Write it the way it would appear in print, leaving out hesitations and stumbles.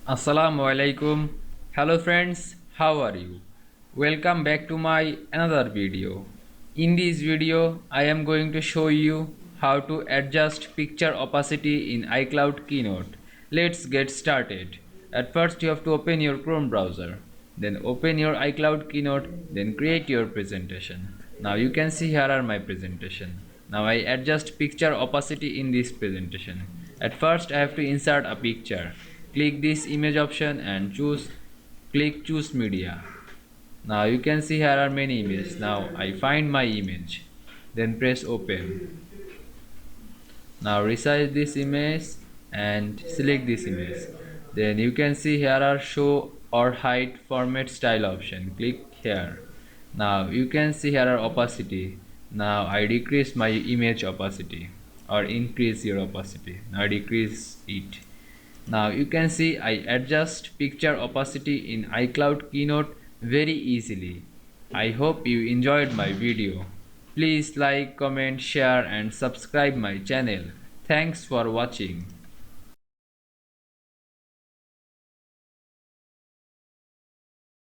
Assalamu Walaikum. Hello friends, how are you? Welcome back to my another video. In this video, I am going to show you how to adjust picture opacity in iCloud Keynote. Let's get started. At first, you have to open your Chrome browser. Then open your iCloud Keynote, then create your presentation. Now you can see here are my presentation. Now I adjust picture opacity in this presentation. At first I have to insert a picture. Click this image option and click choose media. Now you can see here are many images. Now I find my image. Then press open. Now resize this image and select this image. Then you can see here are show or hide format style option. Click here. Now you can see here are opacity. Now I decrease my image opacity or increase your opacity. Now I decrease it. Now you can see I adjust picture opacity in iCloud Keynote very easily. I hope you enjoyed my video. Please like, comment, share and subscribe my channel. Thanks for watching.